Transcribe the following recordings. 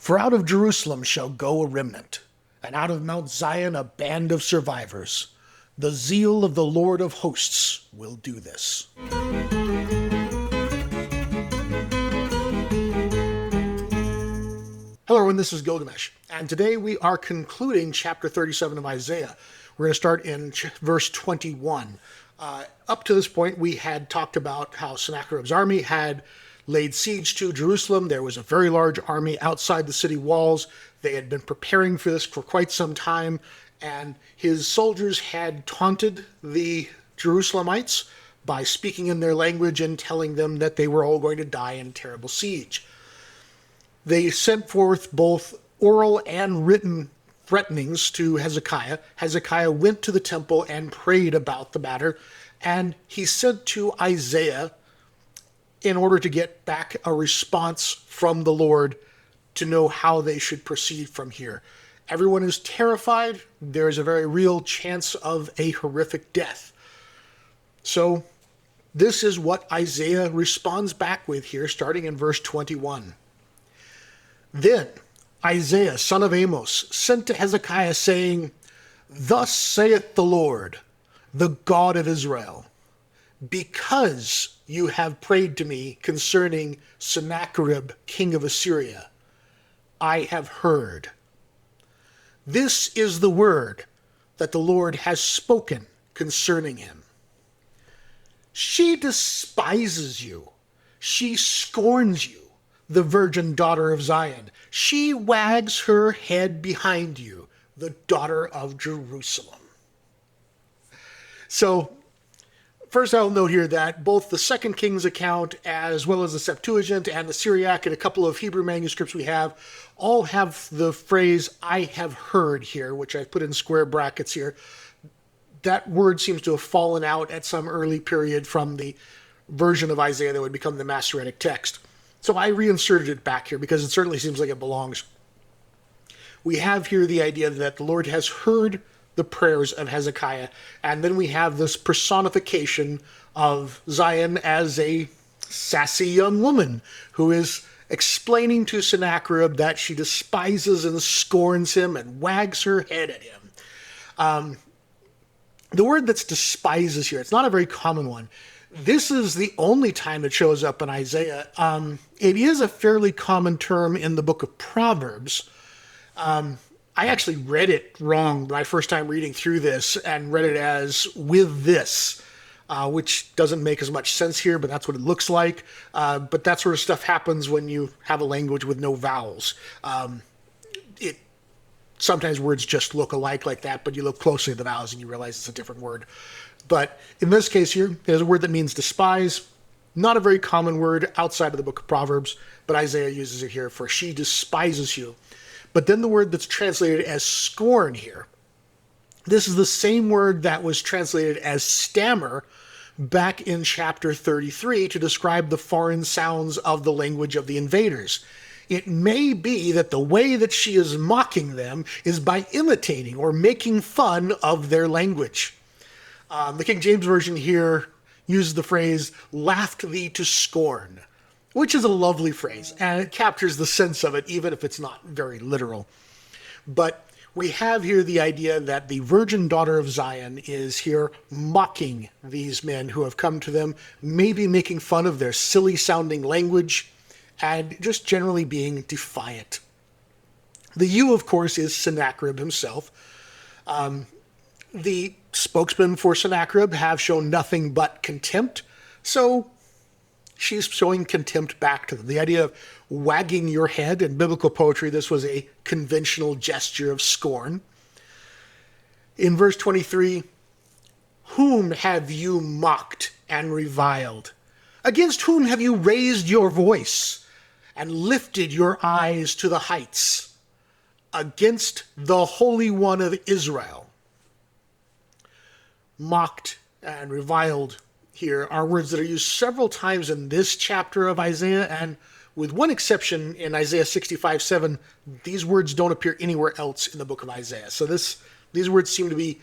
For out of Jerusalem shall go a remnant, and out of Mount Zion a band of survivors. The zeal of the Lord of hosts will do this. Hello everyone, this is Gilgamesh, and today we are concluding chapter 37 of Isaiah. We're going to start in verse 21. Up to this point, we had talked about how Sennacherib's army had laid siege to Jerusalem. There was a very large army outside the city walls. They had been preparing for this for quite some time, and his soldiers had taunted the Jerusalemites by speaking in their language and telling them that they were all going to die in a terrible siege. They sent forth both oral and written threatenings to Hezekiah. Hezekiah went to the temple and prayed about the matter, and he sent to Isaiah in order to get back a response from the Lord to know how they should proceed from here. Everyone is terrified. There is a very real chance of a horrific death. So this is what Isaiah responds back with here, starting in verse 21. Then Isaiah, son of Amos, sent to Hezekiah, saying, Thus saith the Lord, the God of Israel, because you have prayed to me concerning Sennacherib, king of Assyria, I have heard. This is the word that the Lord has spoken concerning him. She despises you. She scorns you, the virgin daughter of Zion. She wags her head behind you, the daughter of Jerusalem. So, first I'll note here that both the Second Kings account, as well as the Septuagint and the Syriac and a couple of Hebrew manuscripts we have, all have the phrase, I have heard here, which I've put in square brackets here. That word seems to have fallen out at some early period from the version of Isaiah that would become the Masoretic text. So I reinserted it back here because it certainly seems like it belongs. We have here the idea that the Lord has heard the prayers of Hezekiah, and then we have this personification of Zion as a sassy young woman who is explaining to Sennacherib that she despises and scorns him and wags her head at him. The word that's despises here, it's not a very common one. This is the only time it shows up in Isaiah. It is a fairly common term in the book of Proverbs. I actually read it wrong my first time reading through this and read it as with this, which doesn't make as much sense here, but that's what it looks like. But that sort of stuff happens when you have a language with no vowels. Sometimes words just look alike like that, but you look closely at the vowels and you realize it's a different word. But in this case here, there's a word that means despise. Not a very common word outside of the book of Proverbs, but Isaiah uses it here for she despises you. But then the word that's translated as scorn here, this is the same word that was translated as stammer back in chapter 33 to describe the foreign sounds of the language of the invaders. It may be that the way that she is mocking them is by imitating or making fun of their language. The King James Version here uses the phrase, laughed thee to scorn, which is a lovely phrase, and it captures the sense of it, even if it's not very literal. But we have here the idea that the virgin daughter of Zion is here mocking these men who have come to them, maybe making fun of their silly-sounding language, and just generally being defiant. The you, of course, is Sennacherib himself. The spokesmen for Sennacherib have shown nothing but contempt, so she's showing contempt back to them. The idea of wagging your head in biblical poetry, this was a conventional gesture of scorn. In verse 23, whom have you mocked and reviled? Against whom have you raised your voice and lifted your eyes to the heights? Against the Holy One of Israel. Mocked and reviled here are words that are used several times in this chapter of Isaiah, and with one exception in Isaiah 65:7, these words don't appear anywhere else in the book of Isaiah. So these words seem to be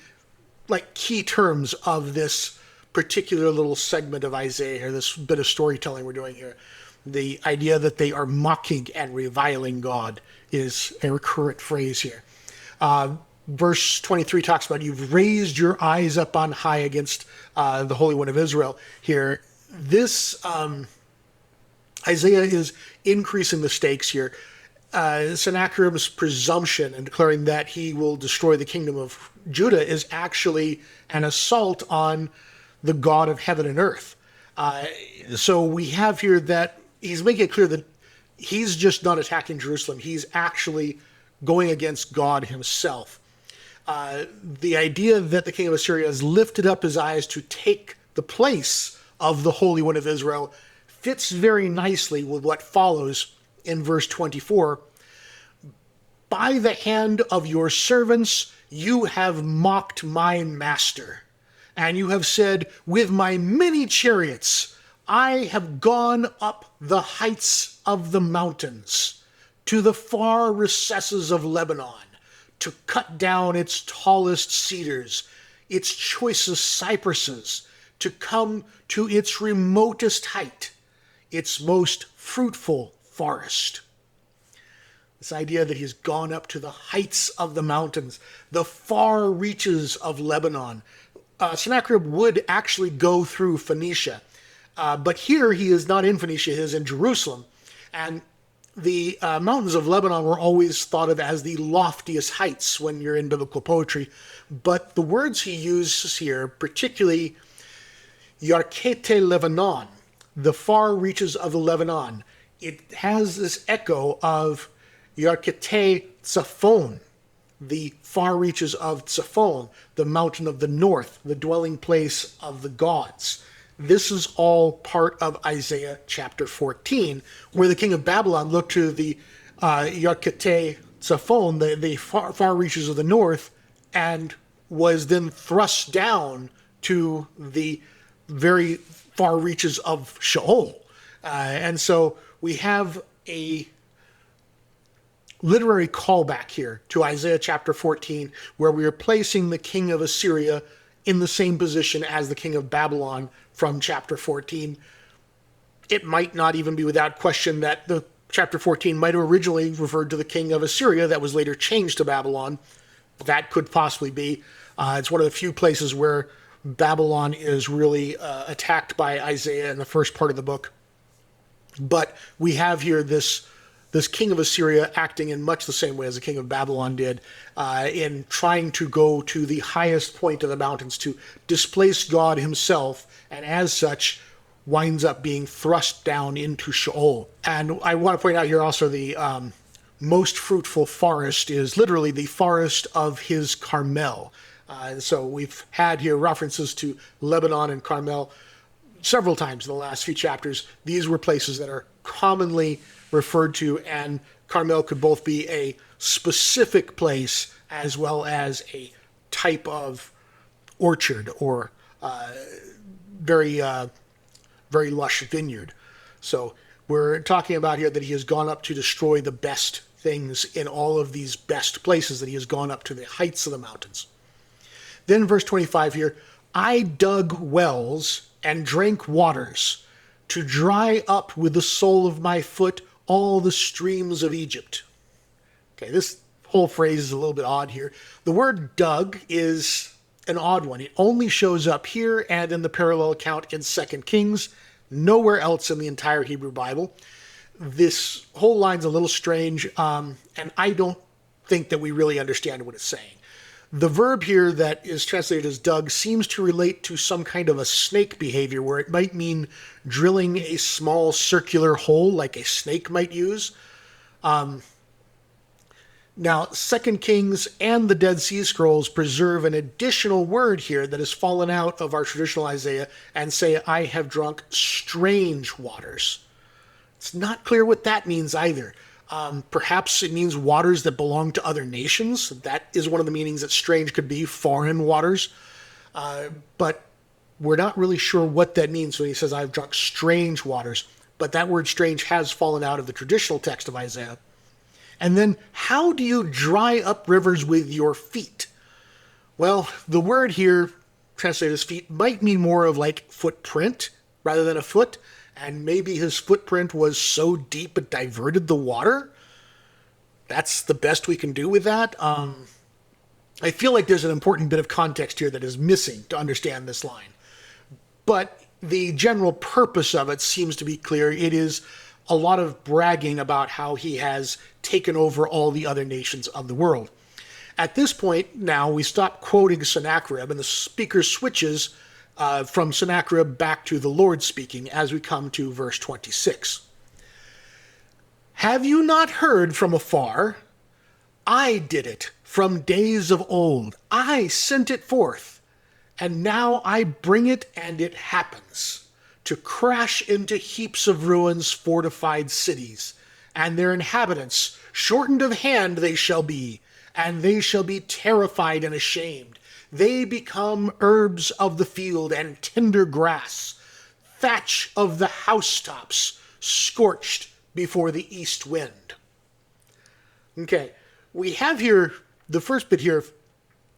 like key terms of this particular little segment of Isaiah, or this bit of storytelling we're doing here. The idea that they are mocking and reviling God is a recurrent phrase here. Verse 23 talks about you've raised your eyes up on high against the Holy One of Israel here. This Isaiah is increasing the stakes here. Sennacherib's presumption and declaring that he will destroy the kingdom of Judah is actually an assault on the God of heaven and earth. So we have here that he's making it clear that he's just not attacking Jerusalem. He's actually going against God himself. The idea that the king of Assyria has lifted up his eyes to take the place of the Holy One of Israel fits very nicely with what follows in verse 24. By the hand of your servants you have mocked my master, and you have said, with my many chariots I have gone up the heights of the mountains, to the far recesses of Lebanon, to cut down its tallest cedars, its choicest cypresses, to come to its remotest height, its most fruitful forest. This idea that he's gone up to the heights of the mountains, the far reaches of Lebanon. Sennacherib would actually go through Phoenicia, but here he is not in Phoenicia, he is in Jerusalem. And the mountains of Lebanon were always thought of as the loftiest heights when you're in biblical poetry. But the words he uses here, particularly Yarkete Lebanon, the far reaches of the Lebanon, it has this echo of Yarkete Tzafon, the far reaches of Tzafon, the mountain of the north, the dwelling place of the gods. This is all part of Isaiah chapter 14, where the king of Babylon looked to the Yarkete Tzafon, the far reaches of the north, and was then thrust down to the very far reaches of Sheol. And so we have a literary callback here to Isaiah chapter 14, where we are placing the king of Assyria in the same position as the king of Babylon from chapter 14. It might not even be without question that the chapter 14 might have originally referred to the king of Assyria that was later changed to Babylon. That could possibly be. It's one of the few places where Babylon is really attacked by Isaiah in the first part of the book. But we have here this king of Assyria acting in much the same way as the king of Babylon did, in trying to go to the highest point of the mountains to displace God himself, and as such winds up being thrust down into Sheol. And I want to point out here also the most fruitful forest is literally the forest of his Carmel. So we've had here references to Lebanon and Carmel several times in the last few chapters. These were places that are commonly referred to, and Carmel could both be a specific place as well as a type of orchard or very lush vineyard. So we're talking about here that he has gone up to destroy the best things in all of these best places, that he has gone up to the heights of the mountains. Then verse 25 here, I dug wells and drank waters to dry up with the sole of my foot all the streams of Egypt. Okay, this whole phrase is a little bit odd here. The word dug is an odd one. It only shows up here and in the parallel account in 2 Kings, nowhere else in the entire Hebrew Bible. This whole line's a little strange, and I don't think that we really understand what it's saying. The verb here that is translated as dug seems to relate to some kind of a snake behavior, where it might mean drilling a small circular hole like a snake might use. Now, 2 Kings and the Dead Sea Scrolls preserve an additional word here that has fallen out of our traditional Isaiah and say, I have drunk strange waters. It's not clear what that means either. Perhaps it means waters that belong to other nations. That is one of the meanings that strange could be, foreign waters. But we're not really sure what that means when he says, I've drunk strange waters. But that word strange has fallen out of the traditional text of Isaiah. And then, how do you dry up rivers with your feet? Well, the word here, translated as feet, might mean more of like footprint rather than a foot. and maybe his footprint was so deep it diverted the water. That's the best we can do with that. I feel like there's an important bit of context here that is missing to understand this line. But the general purpose of it seems to be clear. It is a lot of bragging about how he has taken over all the other nations of the world. At this point, now, we stop quoting Sennacherib, and the speaker switches from Sennacherib back to the Lord speaking as we come to verse 26. Have you not heard from afar? I did it from days of old. I sent it forth, and now I bring it, and it happens, to crash into heaps of ruins fortified cities, and their inhabitants, shortened of hand they shall be, and they shall be terrified and ashamed. They become herbs of the field and tender grass, thatch of the housetops, scorched before the east wind. Okay, we have here, the first bit here,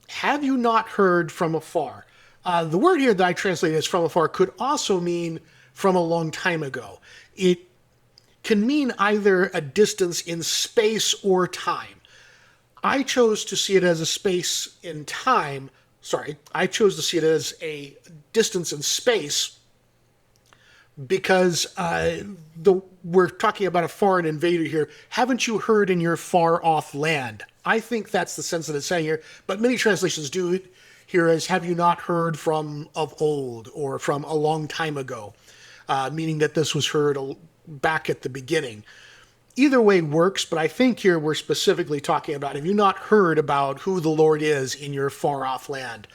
have you not heard from afar? The word here that I translated as from afar could also mean from a long time ago. It can mean either a distance in space or time. I chose to see it as a space in time. I chose to see it as a distance in space because we're talking about a foreign invader here. Haven't you heard in your far-off land? I think that's the sense that it's saying here, but many translations do it here as have you not heard from of old or from a long time ago, meaning that this was heard back at the beginning. Either way works, but I think here we're specifically talking about, have you not heard about who the Lord is in your far-off land?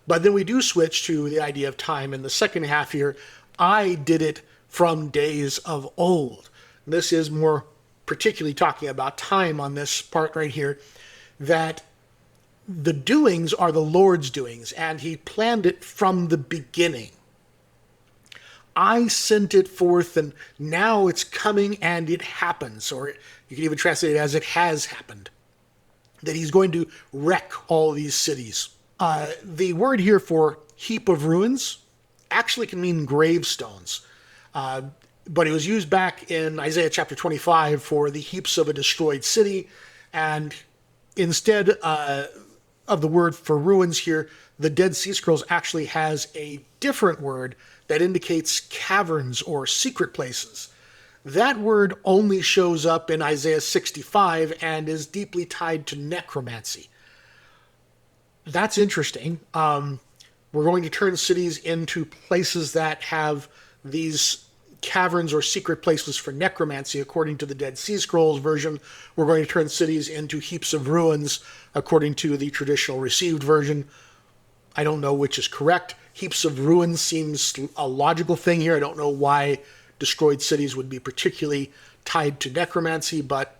But then we do switch to the idea of time. In the second half here, I did it from days of old. This is more particularly talking about time on this part right here, that the doings are the Lord's doings, and he planned it from the beginning. I sent it forth, and now it's coming, and it happens. Or you can even translate it as it has happened. That he's going to wreck all these cities. The word here for heap of ruins actually can mean gravestones. But it was used back in Isaiah chapter 25 for the heaps of a destroyed city. And instead of the word for ruins here, the Dead Sea Scrolls actually has a different word that indicates caverns or secret places. That word only shows up in Isaiah 65 and is deeply tied to necromancy. That's interesting. We're going to turn cities into places that have these caverns or secret places for necromancy, according to the Dead Sea Scrolls version. We're going to turn cities into heaps of ruins, according to the traditional received version. I don't know which is correct. Heaps of ruins seems a logical thing here. I don't know why destroyed cities would be particularly tied to necromancy, but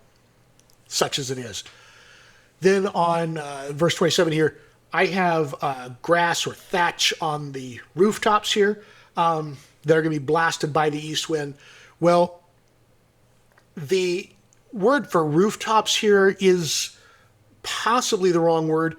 such as it is. Then on verse 27 here, I have grass or thatch on the rooftops here that are going to be blasted by the east wind. Well, the word for rooftops here is possibly the wrong word.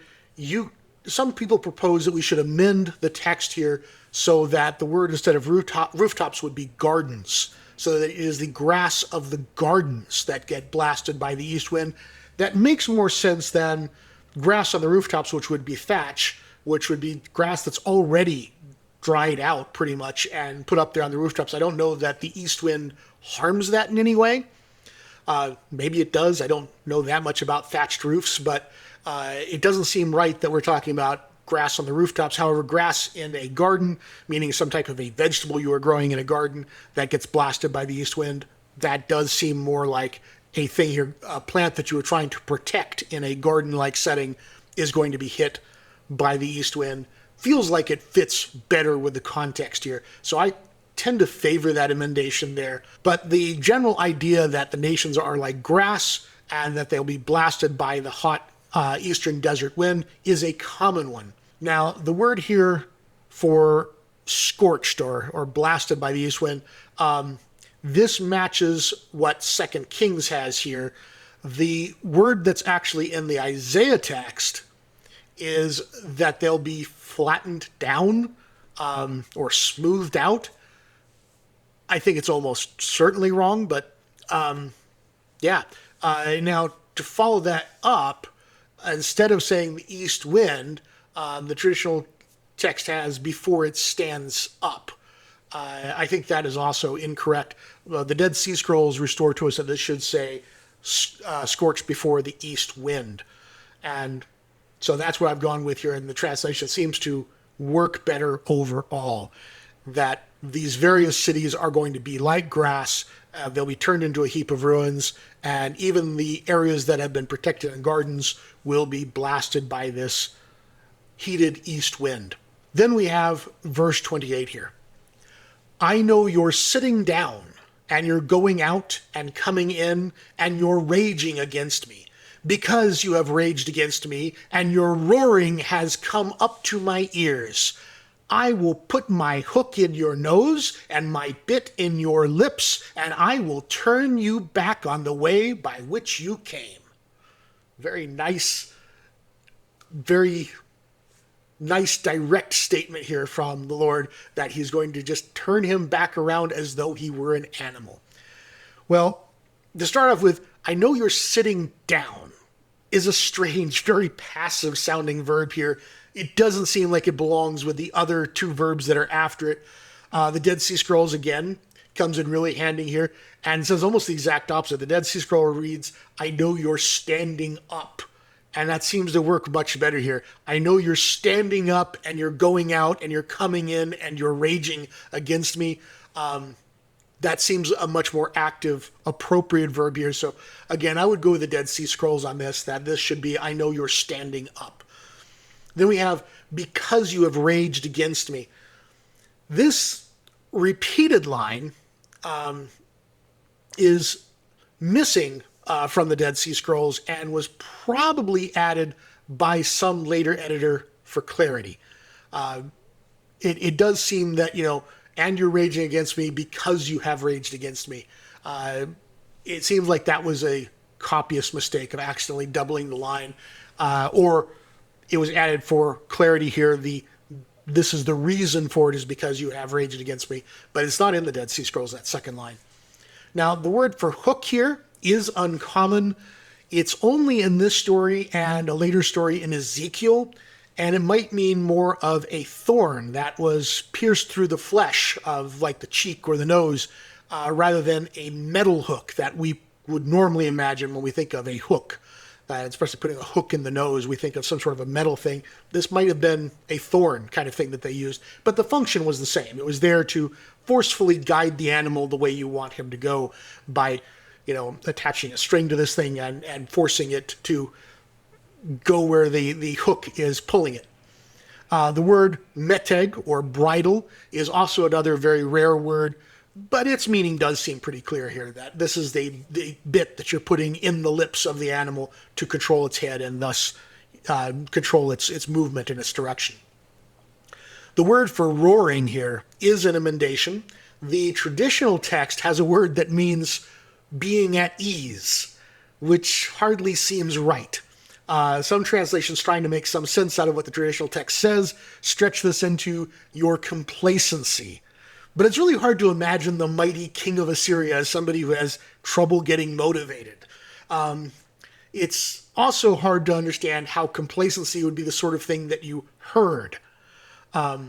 Some people propose that we should amend the text here so that the word instead of rooftops would be gardens, so that it is the grass of the gardens that get blasted by the east wind. That makes more sense than grass on the rooftops, which would be thatch, which would be grass that's already dried out pretty much and put up there on the rooftops. I don't know that the east wind harms that in any way. Maybe it does. I don't know that much about thatched roofs, but it doesn't seem right that we're talking about grass on the rooftops. However, grass in a garden, meaning some type of a vegetable you are growing in a garden that gets blasted by the east wind, that does seem more like a thing here. A plant that you were trying to protect in a garden-like setting is going to be hit by the east wind. Feels like it fits better with the context here. So I tend to favor that emendation there. But the general idea that the nations are like grass and that they'll be blasted by the hot eastern desert wind is a common one. Now, the word here for scorched or blasted by the east wind, this matches what 2 Kings has here. The word that's actually in the Isaiah text is that they'll be flattened down or smoothed out. I think it's almost certainly wrong, but yeah. Now, to follow that up, instead of saying the east wind, the traditional text has before it stands up. I think that is also incorrect. The Dead Sea Scrolls restore to us that this should say scorched before the east wind. And so that's what I've gone with here, and the translation seems to work better overall. That these various cities are going to be like grass, they'll be turned into a heap of ruins, and even the areas that have been protected in gardens will be blasted by this heated east wind. Then we have verse 28 here. I know you're sitting down, and you're going out and coming in, and you're raging against me. Because you have raged against me, and your roaring has come up to my ears. I will put my hook in your nose and my bit in your lips, and I will turn you back on the way by which you came. Very nice direct statement here from the Lord that he's going to just turn him back around as though he were an animal. Well, to start off with, I know you're sitting down is a strange, very passive sounding verb here. It doesn't seem like it belongs with the other two verbs that are after it. The Dead Sea Scrolls, again, comes in really handy here and says almost the exact opposite. The Dead Sea Scroll reads, I know you're standing up. And that seems to work much better here. I know you're standing up and you're going out and you're coming in and you're raging against me. That seems a much more active, appropriate verb here. So again, I would go with the Dead Sea Scrolls on this, that this should be, I know you're standing up. Then we have, because you have raged against me. This repeated line is missing from the Dead Sea Scrolls and was probably added by some later editor for clarity. It does seem that, and you're raging against me because you have raged against me. It seems like that was a copyist mistake of accidentally doubling the line, or it was added for clarity here. This is the reason for it is because you have raged against me, but it's not in the Dead Sea Scrolls, that second line. Now, the word for hook here is uncommon. It's only in this story and a later story in Ezekiel, and it might mean more of a thorn that was pierced through the flesh of like the cheek or the nose, rather than a metal hook that we would normally imagine when we think of a hook. Especially putting a hook in the nose, we think of some sort of a metal thing. This might have been a thorn kind of thing that they used, but the function was the same. It was there to forcefully guide the animal the way you want him to go by, attaching a string to this thing and forcing it to go where the hook is pulling it. The word meteg, or bridle, is also another very rare word, but its meaning does seem pretty clear here, that this is the bit that you're putting in the lips of the animal to control its head and thus control its movement and its direction. The word for roaring here is an emendation. The traditional text has a word that means being at ease, which hardly seems right. Some translations trying to make some sense out of what the traditional text says stretch this into your complacency. But it's really hard to imagine the mighty king of Assyria as somebody who has trouble getting motivated. It's also hard to understand how complacency would be the sort of thing that you heard. But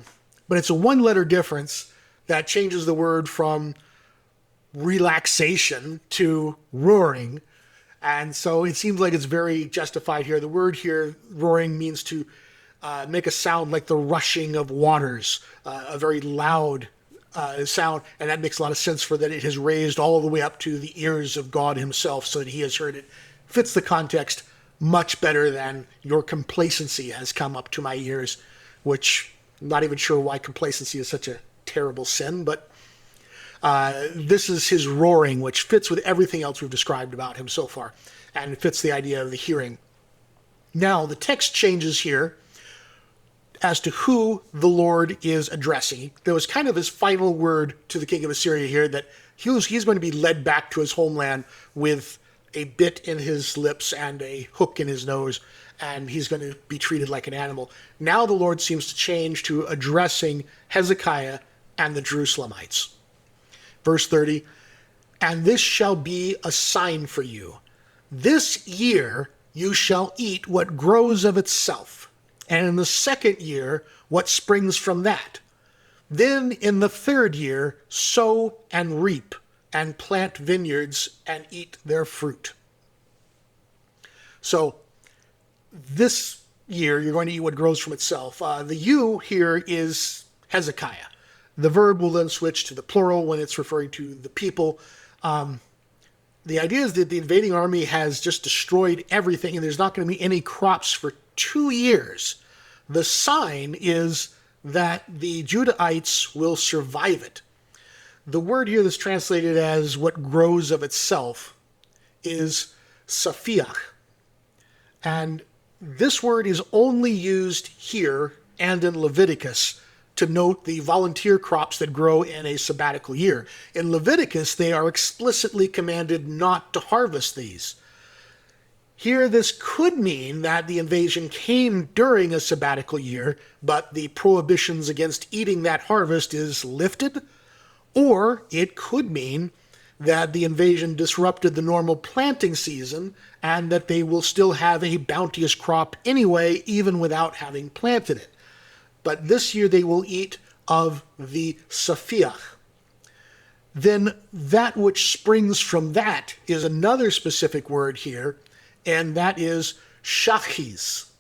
it's a one-letter difference that changes the word from relaxation to roaring. And so it seems like it's very justified here. The word here, roaring, means to make a sound like the rushing of waters, a very loud sound, and that makes a lot of sense for that it has raised all the way up to the ears of God himself so that he has heard it. Fits the context much better than your complacency has come up to my ears, which I'm not even sure why complacency is such a terrible sin, but this is his roaring, which fits with everything else we've described about him so far, and it fits the idea of the hearing. Now, the text changes here as to who the Lord is addressing. There was kind of his final word to the king of Assyria here, that he's going to be led back to his homeland with a bit in his lips and a hook in his nose, and he's going to be treated like an animal. Now the Lord seems to change to addressing Hezekiah and the Jerusalemites. Verse 30, and this shall be a sign for you. This year you shall eat what grows of itself, and in the second year what springs from that. Then in the third year sow and reap, and plant vineyards and eat their fruit. So this year you're going to eat what grows from itself. The you here is Hezekiah. The verb will then switch to the plural when it's referring to the people. The idea is that the invading army has just destroyed everything and there's not going to be any crops for 2 years. The sign is that the Judahites will survive it. The word here that's translated as what grows of itself is saphiach. And this word is only used here and in Leviticus to note the volunteer crops that grow in a sabbatical year. In Leviticus, they are explicitly commanded not to harvest these. Here, this could mean that the invasion came during a sabbatical year, but the prohibitions against eating that harvest is lifted. Or it could mean that the invasion disrupted the normal planting season and that they will still have a bounteous crop anyway, even without having planted it. But this year they will eat of the saphiach. Then that which springs from that is another specific word here, and that is shachis.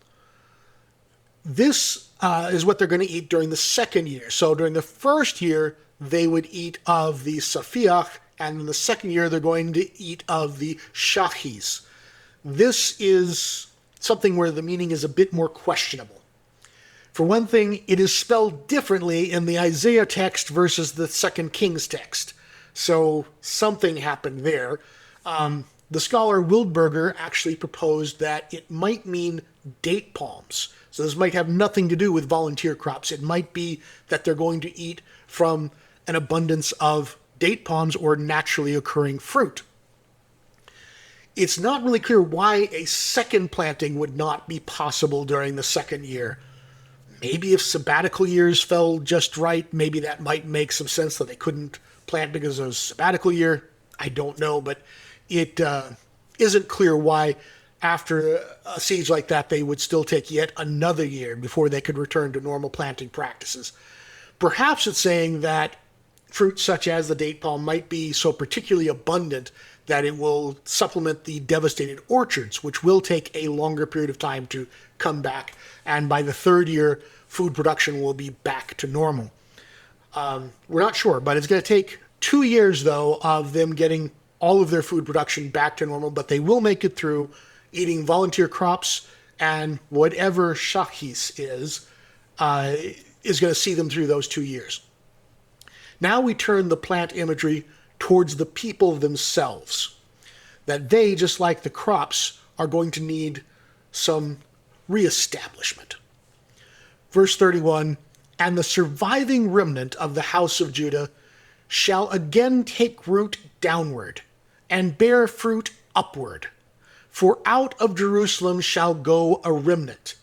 This is what they're going to eat during the second year. So during the first year, they would eat of the saphiach, and in the second year, they're going to eat of the shachis. This is something where the meaning is a bit more questionable. For one thing, it is spelled differently in the Isaiah text versus the 2 Kings text. So something happened there. The scholar Wildberger actually proposed that it might mean date palms. So this might have nothing to do with volunteer crops. It might be that they're going to eat from an abundance of date palms or naturally occurring fruit. It's not really clear why a second planting would not be possible during the second year. Maybe if sabbatical years fell just right, maybe that might make some sense that they couldn't plant because it was a sabbatical year. I don't know, but it isn't clear why after a siege like that they would still take yet another year before they could return to normal planting practices. Perhaps it's saying that fruit such as the date palm might be so particularly abundant that it will supplement the devastated orchards, which will take a longer period of time to come back. And by the third year, food production will be back to normal. We're not sure, but it's going to take 2 years, though, of them getting all of their food production back to normal, but they will make it through eating volunteer crops, and whatever shachis is going to see them through those 2 years. Now we turn the plant imagery towards the people themselves, that they, just like the crops, are going to need some reestablishment. Verse 31, and the surviving remnant of the house of Judah shall again take root downward and bear fruit upward. For out of Jerusalem shall go a remnant,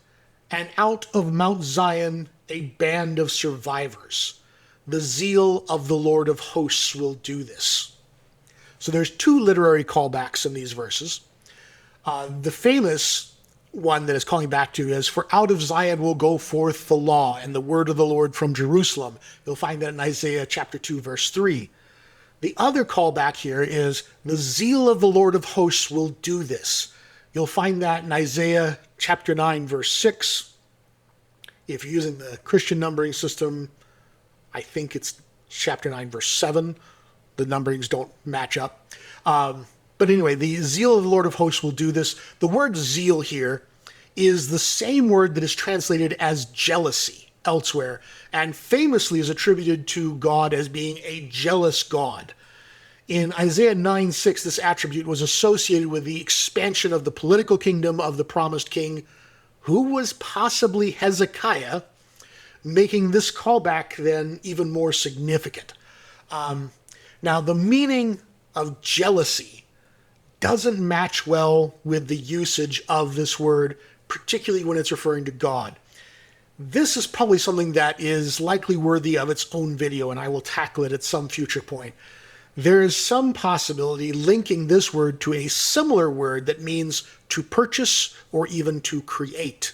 and out of Mount Zion a band of survivors. The zeal of the Lord of hosts will do this. So there's 2 literary callbacks in these verses. The famous one that is calling back to is, for out of Zion will go forth the law and the word of the Lord from Jerusalem. You'll find that in Isaiah chapter 2, verse 3. The other callback here is, the zeal of the Lord of hosts will do this. You'll find that in Isaiah chapter 9, verse 6. If you're using the Christian numbering system, I think it's chapter 9, verse 7. The numberings don't match up. But anyway, the zeal of the Lord of hosts will do this. The word zeal here is the same word that is translated as jealousy elsewhere, and famously is attributed to God as being a jealous God. In Isaiah 9:6, this attribute was associated with the expansion of the political kingdom of the promised king, who was possibly Hezekiah, making this callback then even more significant. Now, the meaning of jealousy doesn't match well with the usage of this word, particularly when it's referring to God. This is probably something that is likely worthy of its own video, and I will tackle it at some future point. there is some possibility linking this word to a similar word that means to purchase or even to create.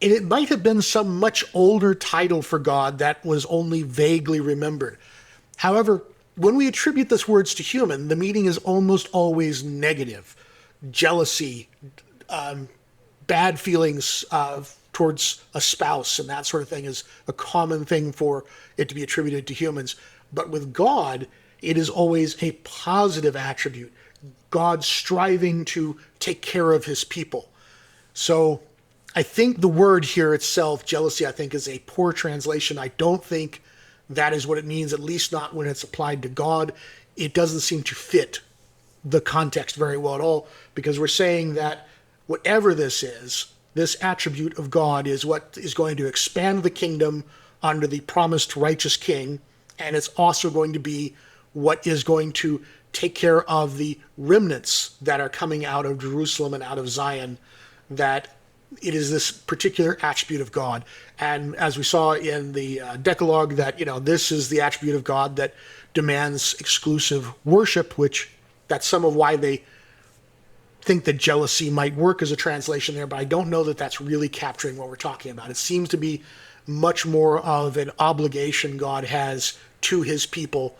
And it might have been some much older title for God that was only vaguely remembered. However, when we attribute these words to human, the meaning is almost always negative. Jealousy, bad feelings towards a spouse, and that sort of thing is a common thing for it to be attributed to humans. But with God, it is always a positive attribute. God striving to take care of his people. So I think the word here itself, jealousy, I think is a poor translation. I don't think that is what it means, at least not when it's applied to God. It doesn't seem to fit the context very well at all, because we're saying that whatever this is, this attribute of God is what is going to expand the kingdom under the promised righteous king, and it's also going to be what is going to take care of the remnants that are coming out of Jerusalem and out of Zion, that it is this particular attribute of God. And as we saw in the Decalogue, that, this is the attribute of God that demands exclusive worship, which that's some of why they think that jealousy might work as a translation there, but I don't know that that's really capturing what we're talking about. It seems to be much more of an obligation God has to his people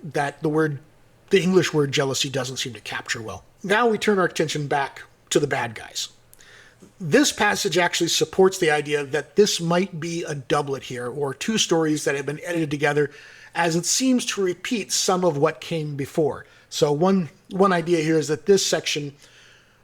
that the English word jealousy doesn't seem to capture well. Now we turn our attention back to the bad guys. This passage actually supports the idea that this might be a doublet here, or two stories that have been edited together, as it seems to repeat some of what came before. So one idea here is that this section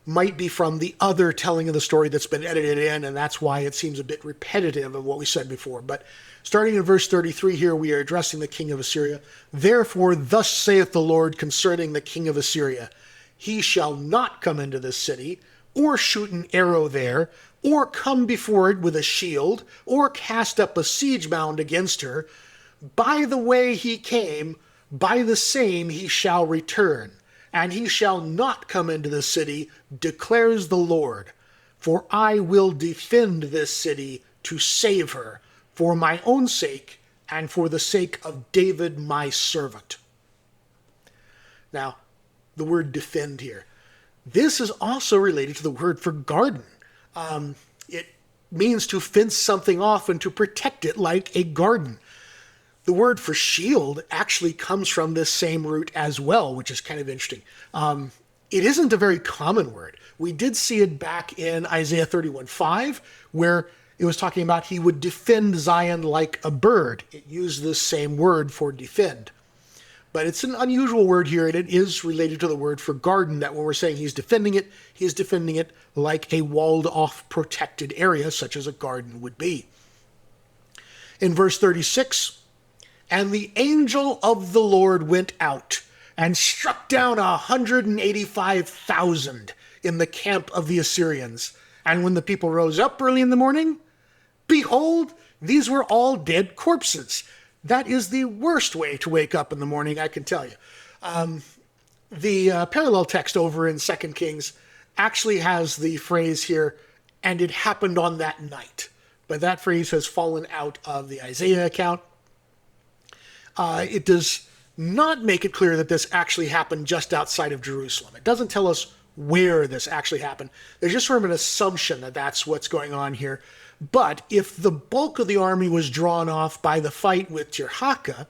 might be from the other telling of the story that's been edited in, and that's why it seems a bit repetitive of what we said before. But starting in verse 33 here, we are addressing the king of Assyria. Therefore, thus saith the Lord concerning the king of Assyria, he shall not come into this city, or shoot an arrow there, or come before it with a shield, or cast up a siege mound against her. By the way he came, by the same he shall return, and he shall not come into the city, declares the Lord. For I will defend this city to save her, for my own sake, and for the sake of David my servant. Now, the word defend here. This is also related to the word for garden. It means to fence something off and to protect it like a garden. The word for shield actually comes from this same root as well, which is kind of interesting. It isn't a very common word. We did see it back in Isaiah 31:5, where it was talking about he would defend Zion like a bird. It used this same word for defend. But it's an unusual word here, and it is related to the word for garden, that when we're saying he's defending it like a walled-off protected area, such as a garden would be. In verse 36, and the angel of the Lord went out and struck down 185,000 in the camp of the Assyrians. And when the people rose up early in the morning, behold, these were all dead corpses. That is the worst way to wake up in the morning, I can tell you. The parallel text over in 2 Kings actually has the phrase here, and it happened on that night. But that phrase has fallen out of the Isaiah account. It does not make it clear that this actually happened just outside of Jerusalem. It doesn't tell us where this actually happened. There's just sort of an assumption that that's what's going on here. But if the bulk of the army was drawn off by the fight with Tirhakah,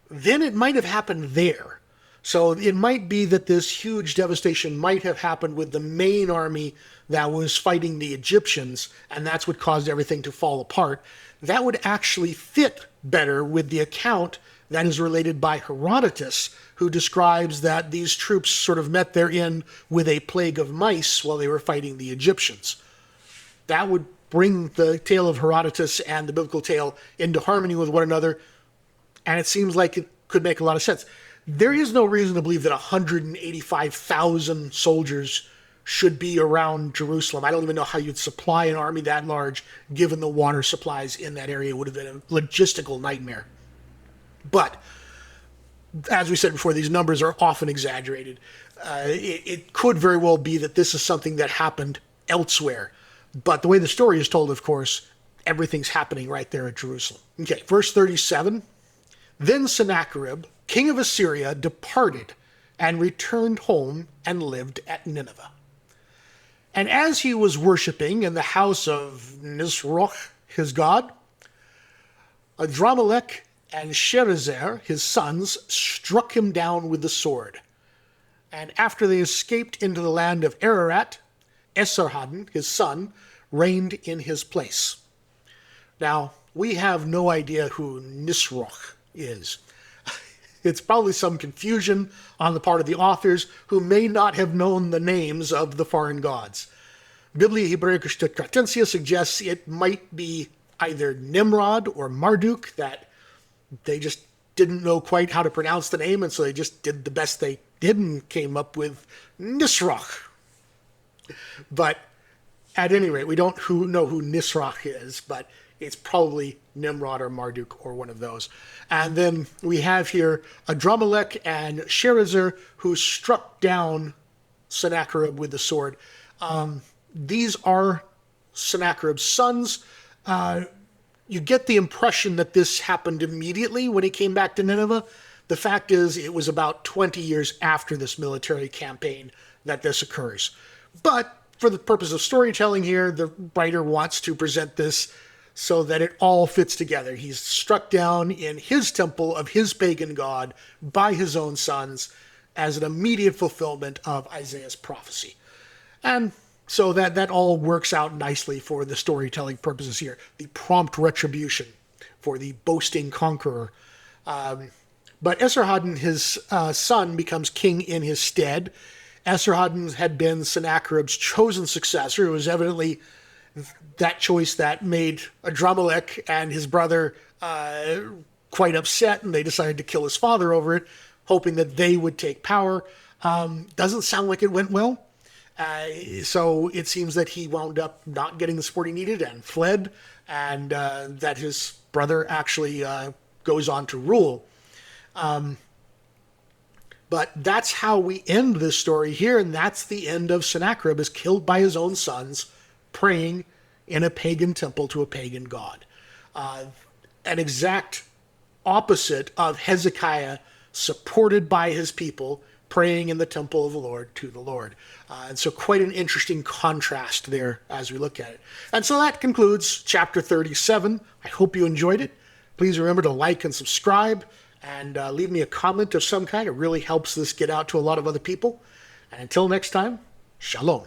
then it might have happened there. So it might be that this huge devastation might have happened with the main army that was fighting the Egyptians, and that's what caused everything to fall apart. That would actually fit better with the account that is related by Herodotus, who describes that these troops sort of met their end with a plague of mice while they were fighting the Egyptians. That would bring the tale of Herodotus and the biblical tale into harmony with one another, and it seems like it could make a lot of sense. There is no reason to believe that 185,000 soldiers should be around Jerusalem. I don't even know how you'd supply an army that large, given the water supplies in that area. It would have been a logistical nightmare. But, as we said before, these numbers are often exaggerated. It could very well be that this is something that happened elsewhere. But the way the story is told, of course, everything's happening right there at Jerusalem. Okay, verse 37. Then Sennacherib, king of Assyria, departed and returned home and lived at Nineveh. And as he was worshipping in the house of Nisroch, his god, Adramelech and Sherezer, his sons, struck him down with the sword. And after they escaped into the land of Ararat, Esarhaddon, his son, reigned in his place. Now, we have no idea who Nisroch is. It's probably some confusion on the part of the authors who may not have known the names of the foreign gods. Biblia Hebraica Stuttgartensia suggests it might be either Nimrod or Marduk, that they just didn't know quite how to pronounce the name, and so they just did the best they did and came up with Nisroch. But at any rate, we don't know who Nisroch is, but it's probably Nimrod or Marduk or one of those. And then we have here Adramelech and Sherezer, who struck down Sennacherib with the sword. These are Sennacherib's sons. You get the impression that this happened immediately when he came back to Nineveh. The fact is, it was about 20 years after this military campaign that this occurs. But for the purpose of storytelling here, the writer wants to present this so that it all fits together. He's struck down in his temple of his pagan god by his own sons as an immediate fulfillment of Isaiah's prophecy. And so that all works out nicely for the storytelling purposes here. The prompt retribution for the boasting conqueror. But Esarhaddon, his son, becomes king in his stead. Esarhaddon had been Sennacherib's chosen successor. It was evidently that choice that made Adramelech and his brother quite upset, and they decided to kill his father over it, hoping that they would take power. Doesn't sound like it went well. So it seems that he wound up not getting the support he needed and fled, and that his brother actually goes on to rule. But that's how we end this story here, and that's the end of Sennacherib, is killed by his own sons, praying in a pagan temple to a pagan god. An exact opposite of Hezekiah, supported by his people, praying in the temple of the Lord to the Lord. And so quite an interesting contrast there as we look at it. And so that concludes chapter 37. I hope you enjoyed it. Please remember to like and subscribe, and leave me a comment of some kind. It really helps this get out to a lot of other people. And until next time, shalom.